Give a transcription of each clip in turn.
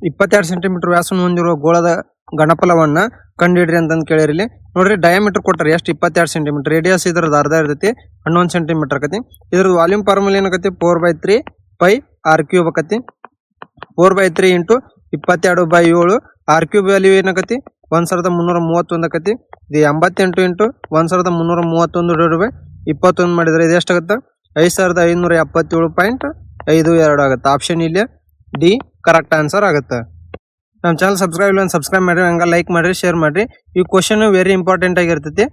22 centimetre ವ್ಯಾಸವನ್ನು ಹೊಂದಿರುವ ಗೋಳದ ಘನಫಲವನ್ನ ಕಂಡುಹಿಡಿರಿ ಅಂತ ಕೇಳಿರಿ. ಇಲ್ಲಿ ನೋಡ್ರಿ ಡಯಾಮೀಟರ್ ಕೊಟ್ಟರೆ ಎಷ್ಟು 22 ಸೆಂಟಿಮೀಟರ್, ರೇಡಿಯಸ್ ಇದ್ರದ್ದು ಅರ್ಧ ಇರ್ತೈತಿ 11 ಸೆಂಟಿಮೀಟರ್ ಆಕತಿ. ಇದ್ರದ್ದು ವಾಲ್ಯೂಮ್ ಫಾರ್ಮುಲಾ ಏನಾಗತಿ 4/3 ಪೈ ಆರ್ ಕ್ಯೂಬ್ ಆಕತಿ. 4/3 ಇಂಟು 22/7 ಆರ್ ಕ್ಯೂಬ್ ವ್ಯಾಲ್ಯೂ ಏನಾಗತಿ 1331 ಆಕತಿ. ಇದು 88 ಇಂಟು 1331 ಡಿವೈಡೆಡ್ 21 ಮಾಡಿದ್ರೆ ಇದು ಎಷ್ಟಾಗುತ್ತೆ 5577.52 ಆಗುತ್ತೆ. ಆಪ್ಷನ್ ಇಲ್ಲಿ ಡಿ ಕರೆಕ್ಟ್ ಆನ್ಸರ್ ಆಗುತ್ತೆ. ನಮ್ಮ ಚಾನಲ್ ಸಬ್ಸ್ಕ್ರೈಬ್ ಮಾಡಿರಿ, ಹಂಗ ಲೈಕ್ ಮಾಡಿರಿ, ಶೇರ್ ಮಾಡಿರಿ. ಈ ಕ್ವಶನ್ ವೆರಿ ಇಂಪಾರ್ಟೆಂಟ್ ಆಗಿರ್ತೈತಿ.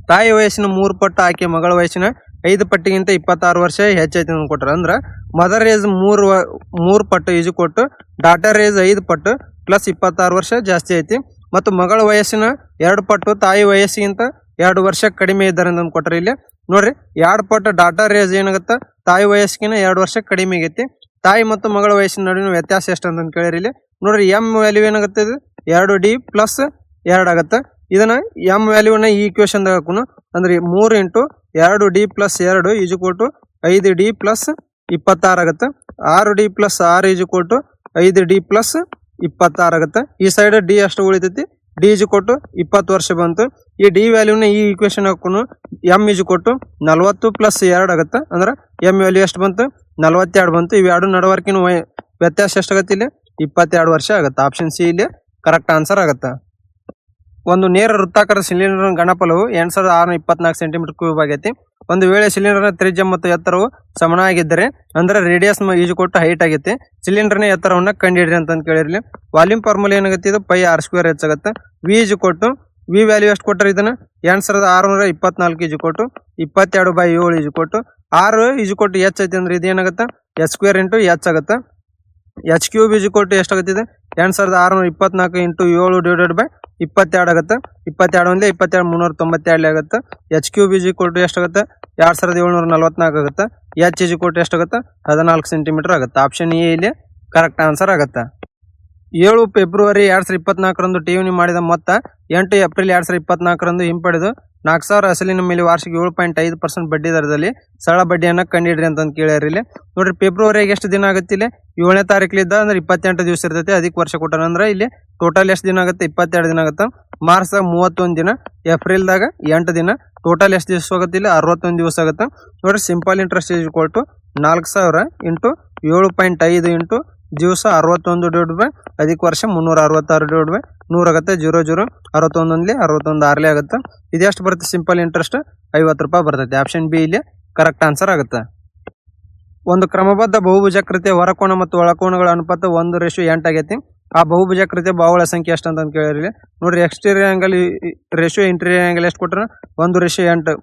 ತಾಯಿ ವಯಸ್ಸಿನ 3 ಪಟ್ಟು ಆಕೆ ಮಗಳ ವಯಸ್ಸಿನ 5 ಪಟ್ಟಿಗಿಂತ 26 ವರ್ಷ ಹೆಚ್ಚೈತಿ ಅಂತ ಕೊಟ್ರ. ಅಂದ್ರೆ ಮದರ್ ಏಜ್ 3 ಪಟ್ಟು ಈಜು ಕೊಟ್ಟು ಡಾಟರ್ ಏಜ್ 5 ಪಟ್ಟು ಪ್ಲಸ್ 26 ವರ್ಷ ಜಾಸ್ತಿ ಐತಿ. ಮತ್ತು ಮಗಳ ವಯಸ್ಸಿನ 2 ಪಟ್ಟು ತಾಯಿ ವಯಸ್ಸಿಗಿಂತ 2 ವರ್ಷ ಕಡಿಮೆ ಇದ್ದಾರೆ ಅಂತ ಕೊಟ್ರೆ. ಇಲ್ಲಿ ನೋಡ್ರಿ 2 ಪಟ್ಟು ಡಾಟರ್ ಏಜ್ ಏನಾಗುತ್ತೆ ತಾಯಿ ವಯಸ್ಸಿಗಿನ 2 ವರ್ಷ ಕಡಿಮೆ ಆಗೈತಿ. ತಾಯಿ ಮತ್ತು ಮಗಳ ವಯಸ್ಸಿನ ನಡುವಿನ ವ್ಯತ್ಯಾಸ ಎಷ್ಟು ಅಂತ ಕೇಳಿರಿ. ಇಲ್ಲಿ ನೋಡ್ರಿ ಎಂ ವ್ಯಾಲ್ಯೂ ಏನಾಗುತ್ತೆ 2D ಪ್ಲಸ್ 2 ಆಗುತ್ತೆ. ಇದನ್ನ ಎಂ ವ್ಯಾಲ್ಯೂನ ಈ ಈಕ್ವೇಶನ್ದಾಗ ಹಾಕೋಣ. ಅಂದ್ರೆ 3 into 2D plus 2 ಈಜುಕೊಟ್ಟು 5D plus 26 ಆಗುತ್ತೆ. 6D ಪ್ಲಸ್ 6 ಈಜುಕೊಟ್ಟು 5D ಪ್ಲಸ್ 26 ಆಗುತ್ತೆ. ಈ ಸೈಡ್ ಡಿ ಅಷ್ಟು ಉಳಿತೈತಿ. ಡಿ ಈಜುಕೊಟ್ಟು 20 ವರ್ಷ ಬಂತು. ಈ ಡಿ ವ್ಯಾಲ್ಯೂನ ಈ ಈಕ್ವೇಶನ್ ಹಾಕೋಣ. ಎಂ ಈಜುಕೊಟ್ಟು 40 ಪ್ಲಸ್ 2 ಆಗುತ್ತೆ. ಅಂದ್ರೆ ಎಂ ವ್ಯಾಲ್ಯೂ ಎಷ್ಟು ಬಂತು 42 ಬಂತು. ಇವೆರಡು ನಡವರ್ಕಿನ ವ್ಯತ್ಯಾಸ ಎಷ್ಟಾಗತ್ತೆ ಇಲ್ಲಿ 22 ವರ್ಷ ಆಗುತ್ತೆ. ಆಪ್ಷನ್ ಸಿ ಇಲ್ಲಿ ಕರೆಕ್ಟ್ ಆನ್ಸರ್ ಆಗುತ್ತೆ. ಒಂದು ನೇರ ವೃತ್ತಾಕಾರ ಸಿಲಿಂಡರ್ ಘನಫಲವು 8624 ಸೆಂಟಿಮೀಟರ್ ಕ್ಯೂಬ್ ಆಗೈತಿ. ಒಂದು ವೇಳೆ ಸಿಲಿಂಡರ್ನ ತ್ರಿಜ್ಯ ಮತ್ತು ಎತ್ತರವು ಸಮನಾಗಿದ್ದರೆ ಅಂದ್ರೆ ರೇಡಿಯಸ್ ಈಜುಕೊಟ್ಟು ಹೈಟ್ ಆಗೈತಿ. ಸಿಲಿಂಡರ್ನ ಎತ್ತರವನ್ನ ಕಂಡುಹಿಡ್ರಿ ಅಂತ ಕೇಳಿರ್ಲಿ. ವಾಲ್ಯೂಮ್ ಫಾರ್ಮುಲಾ ಏನಾಗುತ್ತೆ ಇದು ಪೈ ಆರ್ ಸ್ಕ್ವೇರ್ ಹೆಚ್ಚಾಗುತ್ತೆ. ವಿ ಈಜುಕೊಟ್ಟು ವಿ ವ್ಯಾಲ್ಯೂ ಎಷ್ಟು ಕೊಟ್ಟರೆ ಇದನ್ನ 8624 ಈಜುಕೊಟ್ಟು 22/7 ಈಜುಕೊಟ್ಟು 6 ಈಜುಕೊಟ್ಟು ಎಚ್ ಐತಿ. ಅಂದ್ರೆ ಇದೇನಾಗುತ್ತೆ ಎಚ್ ಸ್ಕ್ವೇರ್ ಇಂಟು ಎಚ್ ಆಗುತ್ತೆ. ಎಚ್ ಕ್ಯೂಬ್ ಈಜುಕೊಟ್ಟು ಎಷ್ಟಾಗುತ್ತಿದೆ 8624 ಇಂಟು 7 ಡಿವೈಡೆಡ್ ಬೈ 22 ಆಗುತ್ತೆ. 22 ಒಂದೇ 22 392 ಆಗುತ್ತೆ. ಎಚ್ ಕ್ಯೂಬ್ ಈಜುಕೊಟ್ಟು ಎಷ್ಟಾಗುತ್ತೆ 2744 ಆಗುತ್ತೆ. ಎಚ್ ಈಜುಕೊಟ್ಟು ಎಷ್ಟಾಗುತ್ತೆ 14 ಸೆಂಟಿಮೀಟರ್ ಆಗುತ್ತೆ. ಆಪ್ಷನ್ ಎ ಇಲ್ಲಿ ಕರೆಕ್ಟ್ ಆನ್ಸರ್ ಆಗುತ್ತೆ. 7 ಫೆಬ್ರವರಿ 2024 ಠೇವಣಿ ಮಾಡಿದ ಮೊತ್ತ 8 ಏಪ್ರಿಲ್ 2024 ಹಿಂಪಡೆದು 4000 ಅಸಲಿನ ಮೇಲೆ ವಾರ್ಷಿಕ 7.5% ಬಡ್ಡಿ ದರದಲ್ಲಿ ಸರಳ ಬಡ್ಡಿಯನ್ನ ಕಂಡುಹಿಡ್ರಿ ಅಂತ ಕೇಳ್ಯಾರ. ಇಲ್ಲಿ ನೋಡ್ರಿ ಫೆಬ್ರವರಿಗೆ ಎಷ್ಟು ದಿನ ಆಗುತ್ತೆ ಇಲ್ಲಿ 7ನೇ ತಾರೀಕಲಿದ್ದ ಅಂದ್ರೆ 28 ದಿವಸ ಇರ್ತೈತಿ. ಅದಕ್ಕೆ ವರ್ಷ ಕೊಟ್ಟಾರ. ಅಂದ್ರೆ ಇಲ್ಲಿ ಟೋಟಲ್ ಎಷ್ಟು ದಿನ ಆಗುತ್ತೆ 22 ದಿನ ಆಗುತ್ತೆ. ಮಾರ್ಚ್ದಾಗ 31 ದಿನ, ಏಪ್ರಿಲ್ದಾಗ 8 ದಿನ, ಟೋಟಲ್ ಎಷ್ಟು ದಿವಸ ಆಗುತ್ತೆ ಇಲ್ಲಿ 61 ದಿವಸ ಆಗುತ್ತೆ. ನೋಡ್ರಿ simple interest is equal to 4000 into 7.5 into ದಿವಸ 61 ಡಿವೈಡ್ ಬೈ ಅದಕ್ಕೆ ವರ್ಷ 366 ಡಿವೈಡ್ ಬೈ 100 ಆಗುತ್ತೆ. 00 61 61 6 ಆಗುತ್ತೆ. ಇದೆಷ್ಟು ಬರುತ್ತೆ ಸಿಂಪಲ್ ಇಂಟ್ರೆಸ್ಟ್ 50 ರೂಪಾಯಿ ಬರ್ತೈತಿ. ಆಪ್ಷನ್ ಬಿ ಇಲ್ಲಿ ಕರೆಕ್ಟ್ ಆನ್ಸರ್ ಆಗುತ್ತೆ. ಒಂದು ಕ್ರಮಬದ್ಧ ಬಹುಭುಜಾಕೃತಿಯ ಹೊರಕೋನ ಮತ್ತು ಒಳಕೋನಗಳ ಅನುಪಾತ 1:8 ಆಗೈತಿ. ಆ ಬಹುಭುಜಾಕೃತಿಯ ಬಾಹುಗಳ ಸಂಖ್ಯೆ ಎಷ್ಟು ಅಂತ ಕೇಳಿರಿ. ನೋಡ್ರಿ exterior angle ratio interior angle ಎಷ್ಟು ಕೊಟ್ರೆ 1:8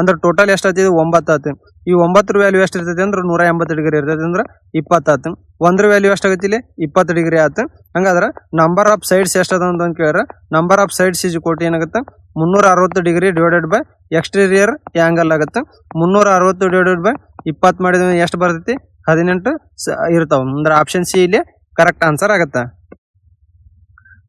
ಅಂದ್ರೆ ಟೋಟಲ್ ಎಷ್ಟು ಆಯ್ತು 9 ಆಯ್ತು. ಈ 9 ವ್ಯಾಲ್ಯೂ ಎಷ್ಟು ಇರ್ತೈತಿ ಅಂದ್ರೆ 180 ಡಿಗ್ರಿ ಇರ್ತೈತಿ. ಅಂದ್ರೆ 20 ಆಯ್ತು. 1 ವ್ಯಾಲ್ಯೂ ಎಷ್ಟಾಗತ್ತೆ ಇಲ್ಲಿ 20 ಡಿಗ್ರಿ ಆಯ್ತು. ಹಂಗಾದ್ರೆ ನಂಬರ್ ಆಫ್ ಸೈಡ್ಸ್ ಎಷ್ಟದ ಅಂತ ಕೇಳಿದ್ರೆ ನಂಬರ್ ಆಫ್ ಸೈಡ್ಸ್ ಈಜು ಕೊಟ್ಟು ಏನಾಗುತ್ತೆ 360 degree divided by exterior angle ಆಗುತ್ತೆ. 360 ಡಿವೈಡೆಡ್ ಬೈ 20 ಮಾಡಿದ್ರೆ ಎಷ್ಟು ಬರ್ತೈತಿ 18 ಇರ್ತಾವ. ಅಂದ್ರೆ ಆಪ್ಷನ್ ಸಿ ಇಲ್ಲಿ ಕರೆಕ್ಟ್ ಆನ್ಸರ್ ಆಗುತ್ತೆ.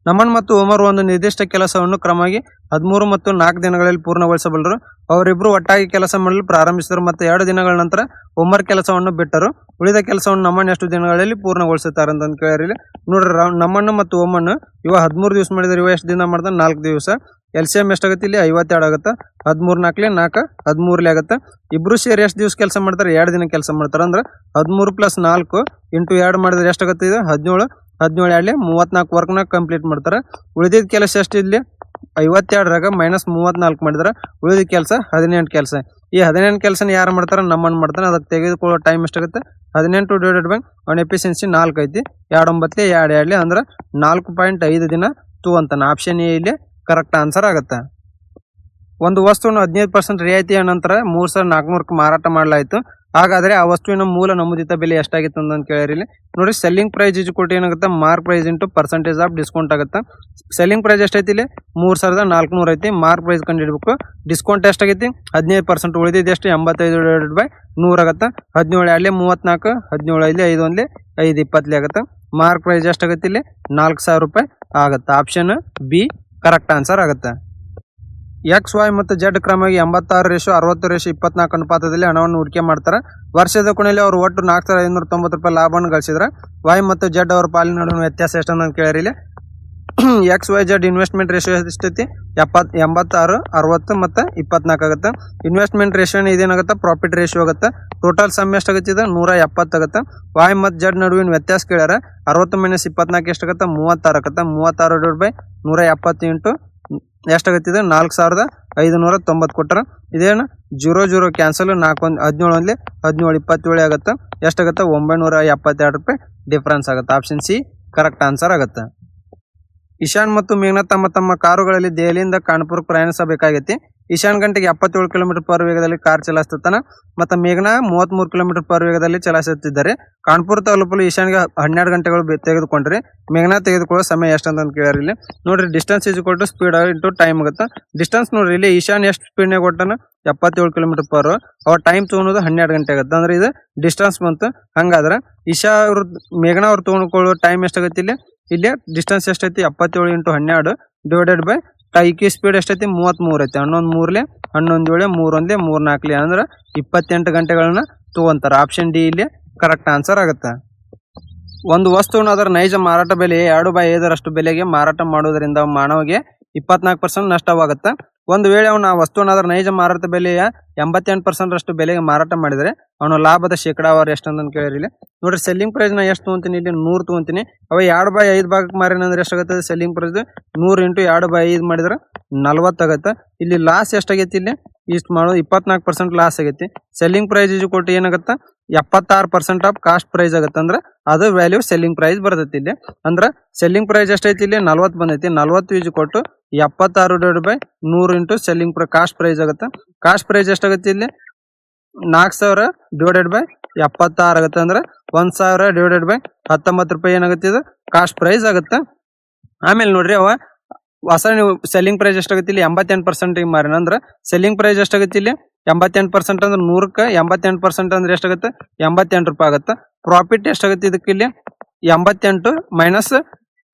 ನಮನ್ ಮತ್ತು ಓಮರ್ ಒಂದು ನಿರ್ದಿಷ್ಟ ಕೆಲಸವನ್ನು ಕ್ರಮವಾಗಿ 13 ಮತ್ತು 4 ದಿನಗಳಲ್ಲಿ ಪೂರ್ಣಗೊಳಿಸಬಲ್ಲರು. ಅವರಿಬ್ಬರು ಒಟ್ಟಾಗಿ ಕೆಲಸ ಮಾಡಲು ಪ್ರಾರಂಭಿಸಿದರು ಮತ್ತು 2 ದಿನಗಳ ನಂತರ ಓಮರ್ ಕೆಲಸವನ್ನು ಬಿಟ್ಟರು. ಉಳಿದ ಕೆಲಸವನ್ನು ನಮನ್ ಎಷ್ಟು ದಿನಗಳಲ್ಲಿ ಪೂರ್ಣಗೊಳಿಸುತ್ತಾರೆ ಅಂತ ಕೇಳಿರಿ. ನೋಡ್ರಿ ನಮನ್ ಮತ್ತು ಓಮನ್ ಇವ 13 ದಿವಸ ಮಾಡಿದ್ರೆ ಇವ ಎಷ್ಟು ದಿನ ಮಾಡ್ತಾನೆ 4 ದಿವಸ. LCM ಎಷ್ಟಾಗುತ್ತೆ ಇಲ್ಲಿ 52 ಆಗುತ್ತೆ. 13 4 4 13 ಆಗುತ್ತೆ. ಇಬ್ರು ಸೇರಿ ಎಷ್ಟು ದಿವಸ ಕೆಲಸ ಮಾಡ್ತಾರೆ 2 ದಿನ ಕೆಲಸ ಮಾಡ್ತಾರೆ. ಅಂದ್ರೆ 13 + 4 ಇಂಟು 2 ಮಾಡಿದ್ರೆ ಎಷ್ಟಾಗುತ್ತೆ ಇದು 17 17 34 ವರ್ಕ್ನ ಕಂಪ್ಲೀಟ್ ಮಾಡ್ತಾರೆ. ಉಳಿದಿದ್ದ ಕೆಲಸ ಎಷ್ಟು ಇಲ್ಲಿ 52ರಾಗ -34 ಮಾಡಿದ್ರೆ ಉಳಿದ ಕೆಲಸ 18 ಕೆಲಸ. ಈ 18 ಕೆಲಸನ ಯಾರು ಮಾಡ್ತಾರೆ ನಮ್ಮನ್ನು ಮಾಡ್ತಾನೆ. ಅದಕ್ಕೆ ತೆಗೆದುಕೊಳ್ಳೋ ಟೈಮ್ ಎಷ್ಟಾಗುತ್ತೆ 18 ಡಿವೈಡೆಡ್ ಬೈ ಅವನ ಎಫಿಷಿಯನ್ಸಿ 4 ಐತಿ. 29 2 ಅಂದ್ರೆ 4.5 ದಿನ ಅಂತಾನೆ. ಆಪ್ಷನ್ ಎ ಇಲ್ಲಿ ಕರೆಕ್ಟ್ ಆನ್ಸರ್ ಆಗುತ್ತೆ. ಒಂದು ವಸ್ತುವನ್ನು 15% ರಿಯಾಯಿತಿಯ ನಂತರ 3400ಕ್ಕೆ ಮಾರಾಟ ಮಾಡಲಾಯಿತು. ಹಾಗಾದ್ರೆ ಆ ವಸ್ತುವಿನ ಮೂಲ ನಮೂದಿತ ಬೆಲೆ ಎಷ್ಟಾಗಿತ್ತು ಅಂತ ಕೇಳಿರಿ. ನೋಡಿ ಸೆಲ್ಲಿಂಗ್ ಪ್ರೈಸ್ ಈಜುಕೊಟ್ಟು ಏನಾಗುತ್ತೆ mark price into percentage of discount ಆಗುತ್ತೆ. ಸೆಲ್ಲಿಂಗ್ ಪ್ರೈಸ್ ಎಷ್ಟೈತಿ ಇಲ್ಲಿ 3400 ಐತಿ. ಮಾರ್ಕ್ ಪ್ರೈಸ್ ಕಂಡು ಹಿಡಬೇಕು. ಡಿಸ್ಕೌಂಟ್ ಎಷ್ಟಾಗೈತಿ 15%. ಉಳಿದಿದ್ದು ಎಷ್ಟು 85 ಡಿವೈಡೆಡ್ ಬೈ 100 ಆಗುತ್ತೆ. 17 34 17 5 1 5 20 ಆಗುತ್ತೆ. ಮಾರ್ಕ್ ಪ್ರೈಸ್ ಎಷ್ಟಾಗುತ್ತೆ ಇಲ್ಲಿ 4000 ರೂಪಾಯಿ ಆಗುತ್ತೆ. ಆಪ್ಷನ್ ಬಿ ಕರೆಕ್ಟ್ ಆನ್ಸರ್ ಆಗುತ್ತೆ. ಎಕ್ಸ್ ವೈ ಮತ್ತು ಜೆಡ್ ಕ್ರಮವಾಗಿ 86:60:24 ಅನುಪಾತದಲ್ಲಿ ಹಣವನ್ನು ಹೂಡಿಕೆ ಮಾಡ್ತಾರೆ. ವರ್ಷದ ಕೊನೆಯಲ್ಲಿ ಅವರು ಒಟ್ಟು 4,590 ರೂಪಾಯಿ ಲಾಭವನ್ನು ಗಳಿಸಿದ್ರೆ ವೈ ಮತ್ತು ಜೆಡ್ ಅವರ ಪಾಲಿನ ನಡುವಿನ ವ್ಯತ್ಯಾಸ ಎಷ್ಟಂತ ಕೇಳಿರಿ. ಇಲ್ಲಿ X Y Z investment ratio ಎಷ್ಟೈತಿ 86, 60 ಮತ್ತು 24 ಆಗುತ್ತೆ. ಇನ್ವೆಸ್ಟ್ಮೆಂಟ್ ರೇಷಿಯೋ ಇದೇನಾಗುತ್ತೆ ಪ್ರಾಫಿಟ್ ರೇಷಿಯೋ ಆಗುತ್ತೆ. ಟೋಟಲ್ ಸಮ್ ಎಷ್ಟಾಗುತ್ತೆ ಇದು 170 ಆಗುತ್ತೆ. ವೈ ಮತ್ತು ಜೆಡ್ ನಡುವಿನ ವ್ಯತ್ಯಾಸ ಕೇಳ್ಯಾರ 60 - 24 ಎಷ್ಟಾಗುತ್ತೆ 36 ಆಗುತ್ತೆ. 36/170 ಇಂಟು ಎಷ್ಟಾಗತ್ತಿದೆ 4,590 ಕೊಟ್ಟರೆ ಇದೇನು 0 ಕ್ಯಾನ್ಸಲ್ 4 17 17 27 ಆಗುತ್ತೆ. ಎಷ್ಟಾಗುತ್ತೆ 972 ರೂಪಾಯಿ ಡಿಫ್ರೆನ್ಸ್ ಆಗುತ್ತೆ. ಆಪ್ಷನ್ ಸಿ ಕರೆಕ್ಟ್ ಆನ್ಸರ್ ಆಗುತ್ತೆ. ಇಶಾನ್ ಮತ್ತು ಮೇಘನಾ ತಮ್ಮ ಕಾರುಗಳಲ್ಲಿ ದೆಹಲಿಯಿಂದ ಕಾನ್ಪುರ್ ಪ್ರಯಾಣಿಸಬೇಕಾಗೈತಿ. ಇಶಾನ್ ಗಂಟೆಗೆ 77 km/h ವೇಗದಲ್ಲಿ ಕಾರ್ ಚಲಾಯಿಸುತ್ತಾನೆ ಮತ್ತು ಮೇಘನಾ 33 km/h ವೇಗದಲ್ಲಿ ಚಲಾಯಿಸುತ್ತಿದ್ದಾರೆ. ಕಾನ್ಪುರ್ ತಲುಪಲು ಇಶಾನ್ಗೆ 12 ಗಂಟೆಗಳು ತೆಗೆದುಕೊಂಡ್ರೆ ಮೇಘನಾ ತೆಗೆದುಕೊಳ್ಳೋ ಸಮಯ ಎಷ್ಟು ಅಂತ ಕೇಳ್ಯಾರ. ಇಲ್ಲಿ ನೋಡ್ರಿ ಡಿಸ್ಟೆನ್ಸ್ = ಸ್ಪೀಡ್ ಇಂಟು ಟೈಮ್ ಆಗುತ್ತೆ. ಡಿಸ್ಟೆನ್ಸ್ ನೋಡ್ರಿ ಇಲ್ಲಿ ಇಶಾನ್ ಎಷ್ಟು ಸ್ಪೀಡ್ನಾಗ ಕೊಟ್ಟಾನ 77 km/h. ಅವ್ರ ಟೈಮ್ ತೊಗೊಳೋದು 12 ಗಂಟೆ ಆಗುತ್ತೆ. ಅಂದ್ರೆ ಇದು ಡಿಸ್ಟೆನ್ಸ್ ಬಂತು. ಹಂಗಾದ್ರೆ ಇಶಾ ಅವ್ರ ಮೇಘನಾ ಅವ್ರು ತೊಗೊಂಡ್ಕೊಳ್ಳೋ ಟೈಮ್ ಎಷ್ಟಾಗತ್ತೆ ಇಲ್ಲಿ ಡಿಸ್ಟೆನ್ಸ್ ಎಷ್ಟೈತಿ 77 × 12 ಡಿವೈಡೆಡ್ ಬೈ ಕೈಕಿ ಸ್ಪೀಡ್ ಎಷ್ಟೈತಿ 33 ಐತಿ. 11 3 11 7 3 1 3 4 ಅಂದ್ರೆ 28 ಗಂಟೆಗಳನ್ನ ತಗೊಂತಾರೆ. ಆಪ್ಷನ್ ಡಿ ಇಲ್ಲಿ ಕರೆಕ್ಟ್ ಆನ್ಸರ್ ಆಗುತ್ತೆ. ಒಂದು ವಸ್ತುವನ್ನು ಅದರ ನೈಜ ಮಾರಾಟ ಬೆಲೆ 2/5 ಬೆಲೆಗೆ ಮಾರಾಟ ಮಾಡುವುದರಿಂದ ಮಾನವಗೆ 24% ನಷ್ಟವಾಗುತ್ತೆ. ಒಂದು ವೇಳೆ ಅವನು ಆ ವಸ್ತುವನ್ನು ಅದರ ನೈಜ ಮಾರಾಟ ಬೆಲೆಯ 88% ಬೆಲೆಗೆ ಮಾರಾಟ ಮಾಡಿದರೆ ಅವನು ಲಾಭದ ಶೇಕಡಾವಾರು ಎಷ್ಟು ಅಂತ ಕೇಳಿರಿ. ನೋಡ್ರಿ ಸೆಲ್ಲಿಂಗ್ ಪ್ರೈಸ್ ನ ಎಷ್ಟು ತೊಗೊಂತೀನಿ ಇಲ್ಲಿ 100 ತೊಗೊಂತೀನಿ. ಅವ 2/5 ಭಾಗಕ್ಕೆ ಮಾರಿನ ಅಂದ್ರೆ ಎಷ್ಟಾಗುತ್ತೆ ಸೆಲ್ಲಿಂಗ್ ಪ್ರೈಸ್ 100 × 2/5 ಮಾಡಿದ್ರೆ 40 ಆಗುತ್ತೆ. ಇಲ್ಲಿ ಲಾಸ್ ಎಷ್ಟಾಗೈತಿ ಇಲ್ಲಿ ಇಷ್ಟು ಮಾಡೋದು 24% ಲಾಸ್ ಆಗೈತಿ. ಸೆಲ್ಲಿಂಗ್ ಪ್ರೈಸ್ ಕೊಟ್ಟು ಏನಾಗುತ್ತೆ 76% ಆಫ್ ಕಾಸ್ಟ್ ಪ್ರೈಸ್ ಆಗುತ್ತೆ. ಅಂದ್ರೆ ಅದು ವ್ಯಾಲ್ಯೂ ಸೆಲ್ಲಿಂಗ್ ಪ್ರೈಸ್ ಬರ್ತೈತಿ. ಇಲ್ಲಿ ಅಂದ್ರೆ ಸೆಲ್ಲಿಂಗ್ ಪ್ರೈಸ್ ಎಷ್ಟೈತಿ ಇಲ್ಲಿ 40 ಬಂದೈತಿ. 40 ಕೊಟ್ಟು 76/100 ಸೆಲ್ಲಿಂಗ್ ಕಾಸ್ಟ್ ಪ್ರೈಸ್ ಆಗುತ್ತೆ. ಕಾಸ್ಟ್ ಪ್ರೈಸ್ ಎಷ್ಟಾಗುತ್ತೆ ಇಲ್ಲಿ 4,000 / 76 ಆಗುತ್ತೆ. ಅಂದ್ರೆ 1,000 / 19 ರೂಪಾಯಿ ಏನಾಗುತ್ತೆ ಇದು ಕಾಸ್ಟ್ ಪ್ರೈಸ್ ಆಗುತ್ತೆ. ಆಮೇಲೆ ನೋಡ್ರಿ ಅವ ಹೊಸ ನೀವು ಸೆಲ್ಲಿಂಗ್ ಪ್ರೈಸ್ ಎಷ್ಟಾಗುತ್ತೆ ಇಲ್ಲಿ 88% ಮಾರಿನ ಅಂದ್ರೆ ಸೆಲ್ಲಿಂಗ್ ಪ್ರೈಸ್ ಎಷ್ಟಾಗುತ್ತೆ ಇಲ್ಲಿ 88% ಅಂದ್ರೆ 100ಕ್ಕೆ 88% ಅಂದ್ರೆ ಎಷ್ಟಾಗುತ್ತೆ 88 ರೂಪಾಯಿ ಆಗುತ್ತೆ. ಪ್ರಾಫಿಟ್ ಎಷ್ಟಾಗುತ್ತೆ ಇದಕ್ಕೆ ಇಲ್ಲಿ 88 ಮೈನಸ್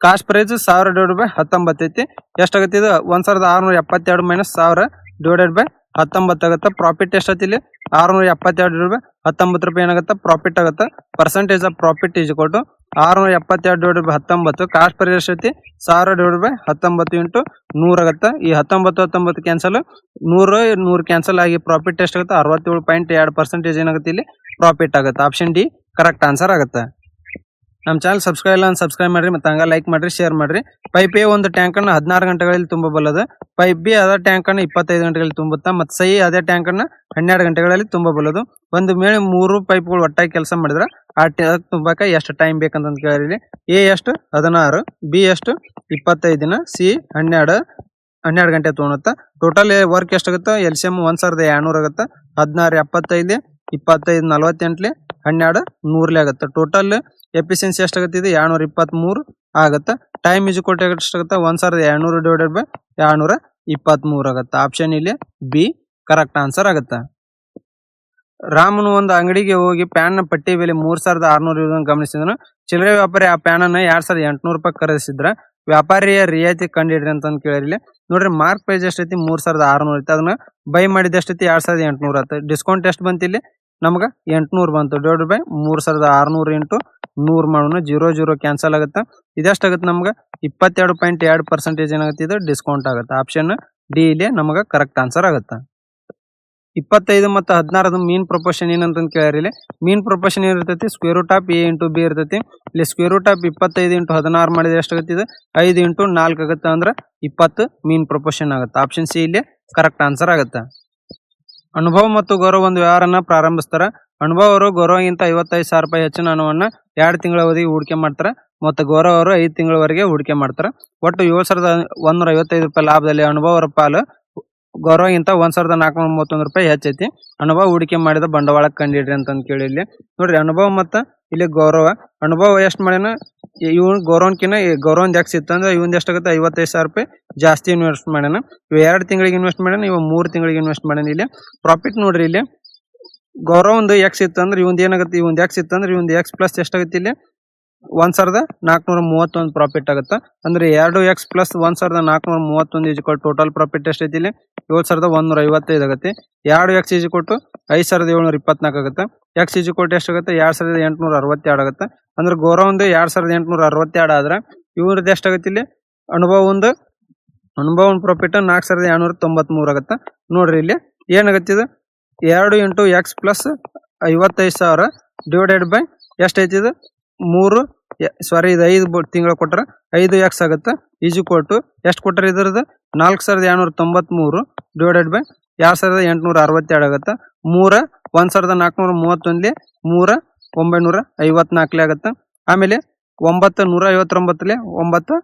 ಕಾಸ್ಟ್ ಪ್ರೈಸ್ 1,000 / 19 ಐತಿ. ಎಷ್ಟಾಗುತ್ತೆ ಇದು 1,672 - 1,000 / 19 ಆಗುತ್ತೆ. ಪ್ರಾಫಿಟ್ ಎಷ್ಟಾಯ್ತು ಇಲ್ಲಿ 672 / 19 ರೂಪಾಯಿ ಏನಾಗುತ್ತೆ ಪ್ರಾಫಿಟ್ ಆಗುತ್ತೆ. Percentage of profit = 672 / 19. Cost price ಎಷ್ಟೈತಿ 1,000 / 19 ಇಂಟು 100 ಆಗುತ್ತೆ. ಈ 19 ಕ್ಯಾನ್ಸಲ್ 100 ಕ್ಯಾನ್ಸಲ್ ಆಗಿ ಪ್ರಾಫಿಟ್ ಎಷ್ಟಾಗುತ್ತೆ 67.2% ಏನಾಗುತ್ತೆ ಇಲ್ಲಿ ಪ್ರಾಫಿಟ್ ಆಗುತ್ತೆ. ಆಪ್ಷನ್ ಡಿ ಕರೆಕ್ಟ್ ಆನ್ಸರ್ ಆಗುತ್ತೆ. ನಮ್ಮ ಚಾನಲ್ ಸಬ್ಸ್ಕ್ರೈಬ್ ಮಾಡ್ರಿ ಮತ್ತು ಹಂಗ ಲೈಕ್ ಮಾಡ್ರಿ ಶೇರ್ ಮಾಡ್ರಿ. ಪೈಪ್ ಎ ಒಂದು ಟ್ಯಾಂಕ್ ಅನ್ನು 16 ಗಂಟೆಗಳಲ್ಲಿ ತುಂಬಬಲ್ಲದು. ಪೈಪ್ ಬಿ ಅದೇ ಟ್ಯಾಂಕ್ ಅನ್ನು 25 ಗಂಟೆಗಳಲ್ಲಿ ತುಂಬುತ್ತಾ ಮತ್ತು ಸಿ ಅದೇ ಟ್ಯಾಂಕ್ ಅನ್ನು 12 ಗಂಟೆಗಳಲ್ಲಿ ತುಂಬಬಲ್ಲದು. ಒಂದು ಮೇಲೆ 3 ಪೈಪ್ಗಳು ಒಟ್ಟಾಗಿ ಕೆಲಸ ಮಾಡಿದ್ರೆ ಆ ಟ್ಯಾಂಕ್ ತುಂಬಾಕ ಎಷ್ಟು ಟೈಮ್ ಬೇಕಂತ ಕೇಳಿರಿ. ಎ ಎಷ್ಟು 16, ಬಿ ಎಷ್ಟು 25 ದಿನ, ಸಿ 12 ಗಂಟೆ ತೊಗೊಳುತ್ತೆ. ಟೋಟಲ್ ವರ್ಕ್ ಎಷ್ಟಾಗುತ್ತೆ LCM 1,200 ಆಗುತ್ತೆ. 16 75 25 48 12 100 ಆಗುತ್ತೆ. ಟೋಟಲ್ ಎಫಿಷಿಯನ್ಸಿ ಎಷ್ಟಾಗುತ್ತೆ ಇದು 223 ಆಗುತ್ತೆ. ಟೈಮ್ ಎಷ್ಟಾಗುತ್ತೆ 1,200 / 223 ಆಗುತ್ತೆ. ಆಪ್ಷನ್ ಇಲ್ಲಿ ಬಿ ಕರೆಕ್ಟ್ ಆನ್ಸರ್ ಆಗುತ್ತೆ. ರಾಮನು ಒಂದು ಅಂಗಡಿಗೆ ಹೋಗಿ ಪ್ಯಾನ್ ನ ಪಟ್ಟಿ ಬೆಲೆ 3,600 ಇರುವುದನ್ನು ಗಮನಿಸಿದನು. ಚಿಲ್ಲರೆ ವ್ಯಾಪಾರಿ ಆ ಪ್ಯಾನ್ ಅನ್ನು 2,800 ರೂಪಾಯಿ ಖರೀದಿಸಿದ್ರ ವ್ಯಾಪಾರಿಯ ರಿಯಾಯಿತಿ ಕಂಡಿಡ್ರಿ ಅಂತ ಕೇಳಿರ್ಲಿ. ನೋಡ್ರಿ ಮಾರ್ಕ್ ಪ್ರೈಸ್ ಎಷ್ಟೈತಿ 3,600 ಐತಿ. ಅದನ್ನ ಬೈ ಮಾಡಿದ ಎಷ್ಟೈತಿ 2,800 ಆಯ್ತು. ಡಿಸ್ಕೌಂಟ್ ಎಷ್ಟು ಬಂತು ಇಲ್ಲಿ ನಮ್ಗೆ 800 ಬಂತು. ಡಿವೈಡ್ ಬೈ 3,600 ಇಂಟು 100 ಮಾಡೋಣ 0 ಕ್ಯಾನ್ಸಲ್ ಆಗುತ್ತೆ. ಇದೆಷ್ಟಾಗುತ್ತೆ ನಮ್ಗೆ 22.2% ಏನಾಗುತ್ತೆ ಇದು ಡಿಸ್ಕೌಂಟ್ ಆಗುತ್ತೆ. ಆಪ್ಷನ್ ಡಿ ಇಲ್ಲಿ ನಮಗೆ ಕರೆಕ್ಟ್ ಆನ್ಸರ್ ಆಗುತ್ತೆ. 25 ಮತ್ತು 16 ಮೀನ್ ಪ್ರೊಪೋರ್ಷನ್ ಏನಂತ ಕೇಳಿರಿ. ಮೀನ್ ಪ್ರೊಪೋರ್ಷನ್ ಏನಿರ್ತೈತಿ √A × B ಇರ್ತೈತಿ. ಇಲ್ಲಿ √25 × 16 ಮಾಡಿದ್ರೆ ಎಷ್ಟಾಗುತ್ತೆ ಇದು 5 × 4 ಆಗುತ್ತೆ. ಅಂದ್ರೆ 20 ಮೀನ್ ಪ್ರೊಪೋರ್ಷನ್ ಆಗುತ್ತೆ. ಆಪ್ಷನ್ ಸಿ ಇಲ್ಲಿ ಕರೆಕ್ಟ್ ಆನ್ಸರ್ ಆಗುತ್ತೆ. ಅನುಭವ ಮತ್ತು ಗೌರವ ಒಂದು ವ್ಯವಹಾರನ ಪ್ರಾರಂಭಿಸ್ತಾರೆ. ಅನುಭವ ಅವರು ಗೌರವಗಿಂತ 55,000 ರೂಪಾಯಿ ಹೆಚ್ಚಿನ ಹಣವನ್ನು 2 ತಿಂಗಳ ಅವಧಿಗೆ ಹೂಡಿಕೆ ಮಾಡ್ತಾರೆ ಮತ್ತು ಗೌರವ ಅವರು 5 ತಿಂಗಳವರೆಗೆ ಹೂಡಿಕೆ ಮಾಡ್ತಾರೆ. ಒಟ್ಟು 7,155 ರೂಪಾಯಿ ಲಾಭದಲ್ಲಿ ಅನುಭವ ಅವರ ಪಾಲು ಗೌರವಗಿಂತ 1,431 ರೂಪಾಯಿ ಹೆಚ್ಚೈತಿ. ಅನುಭವ ಹೂಡಿಕೆ ಮಾಡಿದ ಬಂಡವಾಳ ಕಂಡಿಡ್ರಿ ಅಂತ ಕೇಳಿ. ಇಲ್ಲಿ ನೋಡ್ರಿ ಅನುಭವ ಮತ್ತು ಇಲ್ಲಿ ಗೌರವ. ಅನುಭವ ಎಷ್ಟು ಮಾಡ್ಯಾನ ಇವ್ನು ಗೌರವನ್ ಎಕ್ಸ್ ಇತ್ತು ಅಂದ್ರೆ ಇವಂದು ಎಷ್ಟಾಗುತ್ತೆ 55,000 ರೂಪಾಯಿ ಜಾಸ್ತಿ ಇನ್ವೆಸ್ಟ್ ಮಾಡ್ಯಾನ. ಇವ್ 2 ತಿಂಗಳಿಗೆ ಇನ್ವೆಸ್ಟ್ ಮಾಡ್ಯಾನ, ಇವ 3 ತಿಂಗಳಿಗೆ ಇನ್ವೆಸ್ಟ್ ಮಾಡ್ಯಾನ. ಇಲ್ಲಿ ಪ್ರಾಫಿಟ್ ನೋಡ್ರಿ ಇಲ್ಲಿ ಗೌರವ ಒಂದು ಎಕ್ಸ್ ಇತ್ತು ಅಂದ್ರೆ ಇವಂದು ಏನಾಗುತ್ತೆ ಇವಂದು ಎಕ್ಸ್ ಇತ್ತು ಅಂದ್ರೆ ಇವಂದು ಎಕ್ಸ್ ಪ್ಲಸ್ ಎಷ್ಟಾಗುತ್ತೆ ಇಲ್ಲಿ 1431 ಪ್ರಾಫಿಟ್ ಆಗುತ್ತೆ. ಅಂದ್ರೆ 2x ಪ್ಲಸ್ 1431 ಈಜ್ಕೊಟ್ಟು ಟೋಟಲ್ ಪ್ರಾಫಿಟ್ ಎಷ್ಟೈತಿ ಇಲ್ಲಿ 7155 ಆಗುತ್ತೆ. 2x ಈಜ್ಕೊಟ್ಟು 5724 ಆಗುತ್ತೆ. x ಈಜ್ಕೊಟ್ಟು ಎಷ್ಟಾಗುತ್ತೆ 2862 ಆಗುತ್ತೆ. ಅಂದ್ರೆ ಗೌರವ ಒಂದು 2862 ಆದ್ರೆ ಇವ್ರದ್ದು ಎಷ್ಟಾಗುತ್ತೆ ಇಲ್ಲಿ ಅನುಭವ ಪ್ರಾಫಿಟ್ 4293 ಆಗುತ್ತೆ. ನೋಡ್ರಿ ಇಲ್ಲಿ ಏನಾಗುತ್ತೆ ಇದು 2 into x plus 55,000 divided by ಎಷ್ಟೈತಿ ಇದು 3 ಇದು 5 ತಿಂಗಳು ಕೊಟ್ಟರೆ 5x ಆಗುತ್ತೆ. ಈಜ್ಕೊಟ್ಟು ಎಷ್ಟು ಕೊಟ್ಟರೆ ಇದ್ರದ್ದು 4293 ಡಿವೈಡೆಡ್ ಬೈ 2862 ಆಗುತ್ತೆ. 1431 3954 ಆಗುತ್ತೆ. ಆಮೇಲೆ 959 9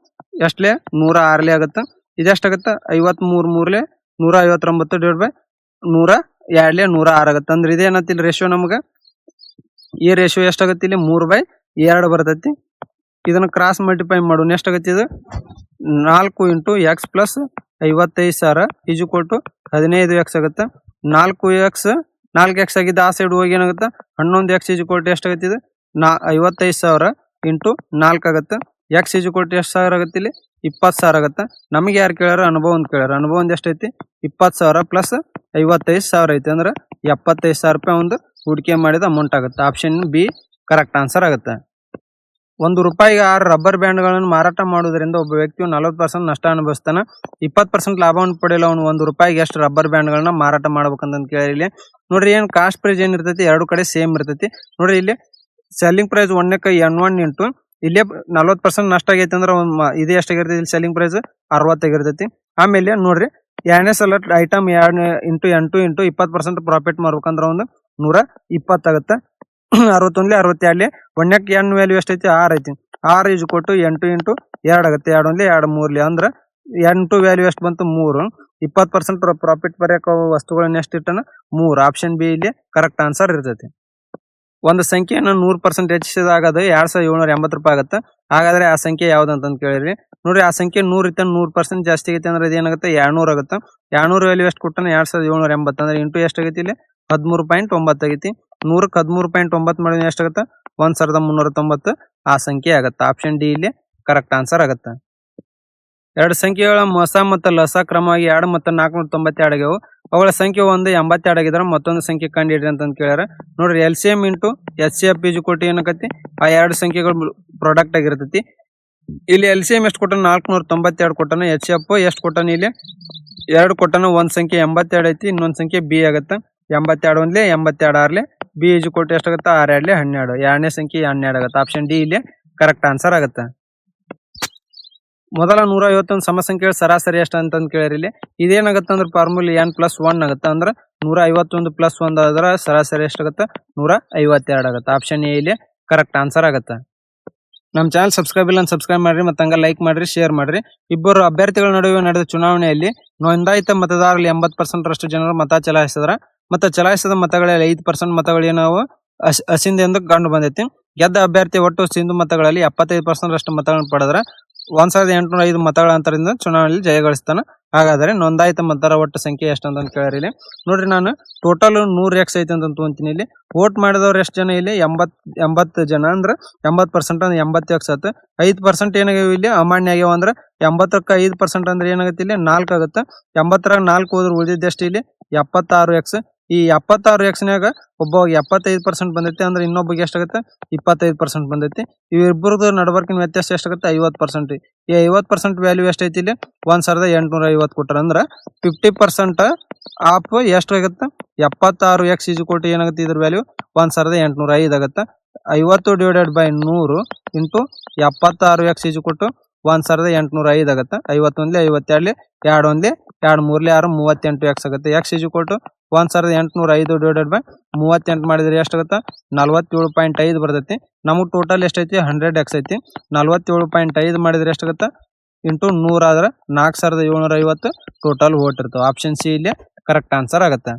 ಎಷ್ಟಲೇ 106 ಆಗುತ್ತೆ. ಇದೆಷ್ಟಾಗುತ್ತೆ 53 159 ಡಿವೈಡ್ ಬೈ 102 106 ಆಗುತ್ತೆ. ಅಂದ್ರೆ ಇದೇನತ್ತಿಲ್ಲ ರೇಷಿಯೋ ನಮ್ಗೆ ಈ ರೇಷಿಯೋ ಎಷ್ಟಾಗುತ್ತೆ ಇಲ್ಲಿ 3/2 ಬರ್ತೈತಿ. ಇದನ್ನ ಕ್ರಾಸ್ ಮಲ್ಟಿಪ್ಲೈ ಮಾಡೋಣ ಎಷ್ಟಾಗುತ್ತೆ ಇದು 4 ಇಂಟು x ಪ್ಲಸ್ 55,000 ಈಜ್ಕೊಟ್ಟು 15x ಆಗುತ್ತೆ. 4x ಆಗಿದ್ದು ಆ ಸೈಡ್ ಹೋಗಿ ಏನಾಗುತ್ತೆ 11x ಈಜ್ಕೊಟ್ಟು ಎಷ್ಟಾಗುತ್ತೆ ಇದು 55,000 ಇಂಟು 4 ಆಗುತ್ತೆ. x ಈಜ್ಕೊಟ್ಟು ಎಷ್ಟು ಸಾವಿರ ಆಗುತ್ತೆ ಇಲ್ಲಿ 20,000 ಆಗುತ್ತೆ. ನಮಗೆ ಯಾರು ಕೇಳ್ಯಾರ ಅನುಭವ ಕೇಳ್ಯಾರ. ಅನುಭವ ಎಷ್ಟೈತಿ 20,000 ಪ್ಲಸ್ 55,000 ಐತಿ. ಅಂದ್ರೆ 75,000 ರೂಪಾಯಿ ಒಂದು ಹೂಡಿಕೆ ಮಾಡಿದ ಅಮೌಂಟ್ ಆಗುತ್ತೆ. ಆಪ್ಷನ್ ಬಿ ಕರೆಕ್ಟ್ ಆನ್ಸರ್ ಆಗುತ್ತೆ. ₹1ಗೆ 6 ರಬ್ಬರ್ ಬ್ಯಾಂಡ್ಗಳನ್ನು ಮಾರಾಟ ಮಾಡುವುದರಿಂದ ಒಬ್ಬ ವ್ಯಕ್ತಿಯು 40% ನಷ್ಟ ಅನುಭವಿಸ್ತಾನೆ. 20% ಲಾಭವನ್ನು ಪಡೆಯಲು ಅವನು ₹1ಗೆ ಎಷ್ಟು ರಬ್ಬರ್ ಬ್ಯಾಂಡ್ಗಳನ್ನ ಮಾರಾಟ ಮಾಡ್ಬೇಕಂತ ಕೇಳಿ ಇಲ್ಲಿ ನೋಡ್ರಿ. ಏನ್ ಕಾಸ್ಟ್ ಪ್ರೈಸ್ ಏನಿರ್ತೈತಿ ಎರಡು ಕಡೆ ಸೇಮ್ ಇರ್ತೈತಿ. ನೋಡ್ರಿ ಇಲ್ಲಿ ಸೆಲ್ಲಿಂಗ್ ಪ್ರೈಸ್ ಒಂದಕ್ಕೆ N1 ಇಂಟು ಇಲ್ಲೇ 40% ನಷ್ಟ ಆಗೈತಿ ಅಂದ್ರೆ ಇದು ಎಷ್ಟಾಗಿರ್ತೈತಿ ಇಲ್ಲಿ ಸೆಲ್ಲಿಂಗ್ ಪ್ರೈಸ್ 60 ಆಗಿರ್ತೈತಿ. ಆಮೇಲೆ ನೋಡ್ರಿ ಎರಡನೇ ಸಲ item 2 into N2 into 20% profit ಮಾಡ್ಬೇಕಂದ್ರೆ ಒಂದು 120 ಆಗುತ್ತೆ. 61 62 ಒಂದಕ್ಕೆ N ವ್ಯಾಲ್ಯೂ ಎಷ್ಟೈತಿ 6 ಐತಿ. 6 ಈಜ್ಕೊಟ್ಟು 8 ಇಂಟು 2 ಆಗುತ್ತೆ. 2 2 3 ಅಂದ್ರೆ N2 ವ್ಯಾಲ್ಯೂ ಎಷ್ಟು ಬಂತು 3. 20% ಪ್ರಾಫಿಟ್ ಬರೆಯಕ ವಸ್ತುಗಳನ್ನ ಎಷ್ಟು ಇಟ್ಟನ 3. ಆಪ್ಷನ್ ಬಿ ಇಲ್ಲಿ ಕರೆಕ್ಟ್ ಆನ್ಸರ್ ಇರ್ತೈತಿ. ಒಂದು ಸಂಖ್ಯೆಯನ್ನು 100% ಹೆಚ್ಚಿಸಿದಾಗ ಅದು 2780 ರೂಪಾಯಿ ಆಗುತ್ತೆ. ಹಾಗಾದ್ರೆ ಆ ಸಂಖ್ಯೆ ಯಾವ್ದಂತ ಕೇಳಿರಿ. ನೋಡ್ರಿ ಆ ಸಂಖ್ಯೆ 100 ಇತ್ತ 100% ಜಾಸ್ತಿ ಆಗೈತಿ ಅಂದ್ರೆ ಇದೇನಾಗುತ್ತೆ 200 ಆಗುತ್ತೆ. 200 ವ್ಯಾಲ್ಯೂ ಎಷ್ಟು ಕೊಟ್ಟನ 2780 ಅಂದ್ರೆ ಇಂಟು ಎಷ್ಟಾಗೈತಿ ಇಲ್ಲಿ 13.9 ಆಗೈತಿ. 100ಕ್ಕೆ 13.9 ಮಾಡಿದ್ರೆ ಎಷ್ಟಾಗುತ್ತೆ 1390 ಆ ಸಂಖ್ಯೆ ಆಗುತ್ತೆ. ಆಪ್ಷನ್ ಡಿ ಇಲ್ಲಿ ಕರೆಕ್ಟ್ ಆನ್ಸರ್ ಆಗುತ್ತೆ. ಎರಡು ಸಂಖ್ಯೆಗಳ ಮೊಸ ಮತ್ತು ಲಸ ಕ್ರಮವಾಗಿ 2 ಮತ್ತು 492 ಆಗ್ಯಾವು. ಅವುಗಳ ಸಂಖ್ಯೆ ಒಂದು 82 ಆಗಿದ್ರೆ ಮತ್ತೊಂದು ಸಂಖ್ಯೆ ಕಂಡುಹಿಡ್ರಿ ಅಂತ ಕೇಳ್ಯಾರ. ನೋಡ್ರಿ LCM ಇಂಟು HCF ಈಜ್ಕೊಟ್ಟು ಏನಕತಿ ಆ ಎರಡು ಸಂಖ್ಯೆಗಳು ಪ್ರಾಡಕ್ಟ್ ಆಗಿರ್ತೈತಿ. ಇಲ್ಲಿ LCM ಎಷ್ಟು ಕೊಟ್ಟನ 492 ಕೊಟ್ಟನ. HCF ಎಷ್ಟು ಕೊಟ್ಟನ ಇಲ್ಲಿ 2 ಕೊಟ್ಟನ. ಒಂದ್ ಸಂಖ್ಯೆ 82 ಐತಿ, ಇನ್ನೊಂದ್ ಸಂಖ್ಯೆ ಬಿ ಆಗುತ್ತೆ. 82 ಒಂದ್ಲೆ 82 ಆರ್ಲೆ ಬಿ ಈಜ್ಕೊಟ್ಟು ಎಷ್ಟಾಗುತ್ತೆ 6 2 12. ಎರಡನೇ ಸಂಖ್ಯೆ 12 ಆಗುತ್ತೆ. ಆಪ್ಷನ್ ಡಿ ಇಲ್ಲಿ ಕರೆಕ್ಟ್ ಆನ್ಸರ್ ಆಗುತ್ತೆ. ಮೊದಲ 151 ಸಮಸಂಖ್ಯೆಗಳ ಸರಾಸರಿ ಎಷ್ಟು ಅಂತ ಕೇಳಿರಿ. ಇಲ್ಲಿ ಇದೇನಾಗುತ್ತೆ ಅಂದ್ರೆ ಫಾರ್ಮುಲಾ n+1 ಆಗುತ್ತೆ. ಅಂದ್ರೆ 151 + 1 ಆದ್ರೆ ಸರಾಸರಿ ಎಷ್ಟಾಗುತ್ತೆ 152 ಆಗುತ್ತೆ. ಆಪ್ಷನ್ ಎ ಇಲ್ಲಿ ಕರೆಕ್ಟ್ ಆನ್ಸರ್ ಆಗುತ್ತೆ. ನಮ್ಮ ಚಾನಲ್ ಸಬ್ಸ್ಕ್ರೈಬ್ ಇಲ್ಲ ಸಬ್ಸ್ಕ್ರೈಬ್ ಮಾಡ್ರಿ, ಮತ್ತೆ ಹಂಗ ಲೈಕ್ ಮಾಡ್ರಿ, ಶೇರ್ ಮಾಡ್ರಿ. ಇಬ್ಬರು ಅಭ್ಯರ್ಥಿಗಳ ನಡುವೆ ನಡೆದ ಚುನಾವಣೆಯಲ್ಲಿ ನೋಂದಾಯಿತ ಮತದಾರರಲ್ಲಿ 80% ರಷ್ಟು ಜನರು ಮತ ಚಲಾಯಿಸಿದ್ರ. ಮತ್ತೆ ಚಲಾಯಿಸಿದ ಮತಗಳಲ್ಲಿ 5% ಮತಗಳು ಏನವು ಅಸಿಂಧು ಎಂದು ಕಂಡು ಬಂದೈತಿ. ಗೆದ್ದ ಅಭ್ಯರ್ಥಿ ಒಟ್ಟು ಸಿಂಧು ಮತಗಳಲ್ಲಿ 75% ರಷ್ಟು ಮತಗಳನ್ನು ಪಡೆದ್ರ 1805 ಮತಗಳ ಅಂತರದಿಂದ ಚುನಾವಣೆಯಲ್ಲಿ ಜಯಗಳಿಸ್ತಾನ. ಹಾಗಾದ್ರೆ ನೋಂದಾಯಿತ ಮತದಾರ ಒಟ್ಟು ಸಂಖ್ಯೆ ಎಷ್ಟು ಅಂತ ಕೇಳಿರಿ. ನೋಡ್ರಿ ನಾನು ಟೋಟಲ್ 100x ಐತಿ ಅಂತ ತಗೊಂತೀನಿ. ಇಲ್ಲಿ ವೋಟ್ ಮಾಡಿದವ್ರು ಎಷ್ಟು ಜನ ಇಲ್ಲಿ 80 ಜನ. ಅಂದ್ರೆ 80% ಅಂದ್ರೆ 80x ಆಯ್ತು. 5% ಏನಾಗ್ಯಾವ ಇಲ್ಲಿ ಅಮಾನ್ಯ ಆಗ್ಯಾವ. ಅಂದ್ರೆ 80ಕ್ಕೆ 5% ಅಂದ್ರೆ ಏನಾಗುತ್ತೆ ಇಲ್ಲಿ 4 ಆಗುತ್ತೆ. 80ರಾಗ 4 ಹೋದ್ರೆ ಉಳಿದಿದ್ದೆಷ್ಟು ಇಲ್ಲಿ 76x. ಈ 76xನಾಗ ಒಬ್ಬ 75% ಬಂದೈತಿ. ಅಂದ್ರೆ ಇನ್ನೊಬ್ಬಗೆ ಎಷ್ಟಾಗುತ್ತೆ 25% ಬಂದೈತಿ. ಇವಿಬ್ಬರದು ನಡಬರ್ಕಿನ ವ್ಯತ್ಯಾಸ ಎಷ್ಟಾಗುತ್ತೆ 50%. ಈ 50% ವ್ಯಾಲ್ಯೂ ಎಷ್ಟೈತಿ ಇಲ್ಲಿ 1850 ಕೊಟ್ಟಾರ. ಅಂದ್ರೆ 50% ಆಫ್ ಎಷ್ಟು ಆಗುತ್ತೆ 76x ಈಜ್ಕೊಟ್ಟು ಏನಾಗುತ್ತೆ ಇದ್ರ ವ್ಯಾಲ್ಯೂ 1805 ಆಗುತ್ತೆ. 50 ಡಿವೈಡೆಡ್ ಬೈ 100 ಇಂಟು 76x ಈಜ್ಕೊಟ್ಟು 1805 ಆಗುತ್ತೆ. 51 52 2 1 2 3 6 38x ಆಗುತ್ತೆ. x ಈಜ್ಕೊಟ್ಟು 1805 ಡಿವೈಡೆಡ್ ಬೈ 38 ಮಾಡಿದ್ರೆ ಎಷ್ಟಾಗುತ್ತೆ 47.5 ಬರ್ತೈತಿ. ನಮಗೆ ಟೋಟಲ್ ಎಷ್ಟೈತಿ 100x ಐತಿ. 47.5 ಮಾಡಿದ್ರೆ ಎಷ್ಟಾಗುತ್ತೆ ಇಂಟು 100 ಆದ್ರೆ 4750 ಟೋಟಲ್ ವೋಟ್ ಇರ್ತವೆ. ಆಪ್ಷನ್ ಸಿ ಇಲ್ಲಿ ಕರೆಕ್ಟ್ ಆನ್ಸರ್ ಆಗುತ್ತೆ.